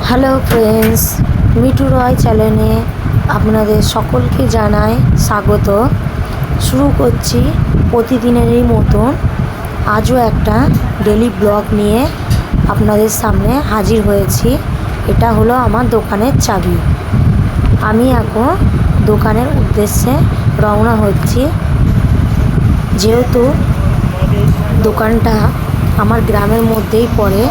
Hello friends, Mithu রয় চ্যানেলে আপনাদের সকলকে জানাই স্বাগত। শুরু করছি প্রতিদিনেরই মতন আজও একটা ডেলি ব্লগ নিয়ে আপনাদের সামনে হাজির হয়েছি। এটা হলো আমার দোকানের চাবি। আমি এখন দোকানের উদ্দেশ্যে রওনা হচ্ছি। যেহেতু দোকানটা আমার গ্রামের মধ্যেই পড়ে,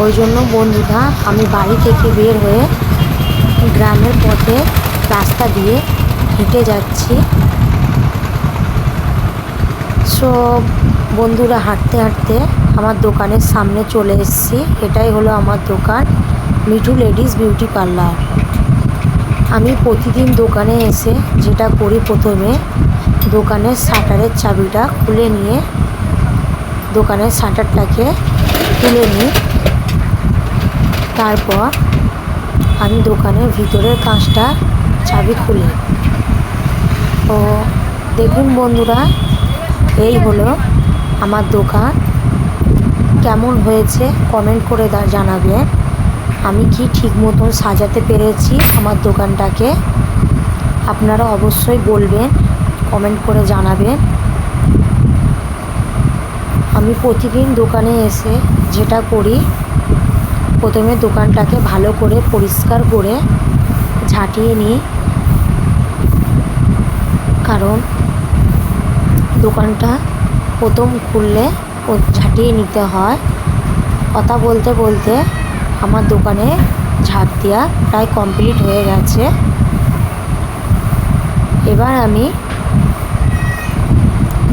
ওই জন্য বন্ধুরা আমি বাড়ি থেকে বের হয়ে গ্রামের পথে রাস্তা দিয়ে হেঁটে যাচ্ছি। সব বন্ধুরা হাঁটতে হাঁটতে আমার দোকানের সামনে চলে এসেছি। এটাই হলো আমার দোকান, মিঠু লেডিস বিউটি পার্লার। আমি প্রতিদিন দোকানে এসে যেটা করি, প্রথমে দোকানের শাটারের চাবিটা খুলে নিয়ে দোকানের শাটারটাকে তুলে নিই। তারপর আমি দোকানের ভিতরের কাঁচটা চাবি খুলি। তো দেখুন বন্ধুরা, এই হলো আমার দোকান। কেমন হয়েছে কমেন্ট করে জানাবেন। আমি কি ঠিক মতন সাজাতে পেরেছি আমার দোকানটাকে, আপনারা অবশ্যই বলবেন, কমেন্ট করে জানাবেন। আমি প্রতিদিন দোকানে এসে যেটা করি, প্রথমে দোকানটাকে ভালো করে পরিষ্কার করে ঝাঁটিয়ে নিই, কারণ দোকানটা প্রথম খুললে ঝাঁটিয়ে নিতে হয়। কথা বলতে বলতে আমার দোকানে ঝাঁট দেওয়া প্রায় কমপ্লিট হয়ে গেছে। এবার আমি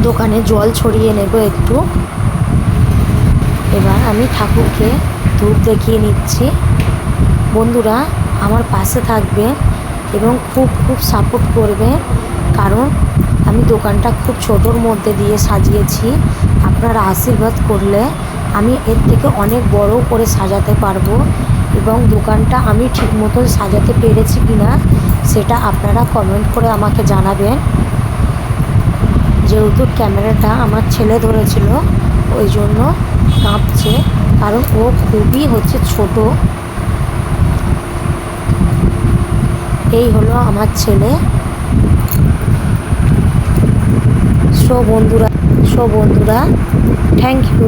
দোকানে জল ছড়িয়ে নেব একটু। এবার আমি ঠাকুরকে ধূপ দেখিয়ে নিচ্ছি। বন্ধুরা আমার পাশে থাকবে এবং খুব সাপোর্ট করবে, কারণ আমি দোকানটা খুব ছোটোর মধ্যে দিয়ে সাজিয়েছি। আপনারা আশীর্বাদ করলে আমি এর থেকে অনেক বড় করে সাজাতে পারবো, এবং দোকানটা আমি ঠিক মতন সাজাতে পেরেছি কিনা সেটা আপনারা কমেন্ট করে আমাকে জানাবেন। যেহেতু ক্যামেরাটা আমার ছেলে ধরেছিল, ওই জন্য কাঁপছে, কারণ ও খুবই ছোট। এই হলো আমার ছেলে। সো বন্ধুরা থ্যাংক ইউ।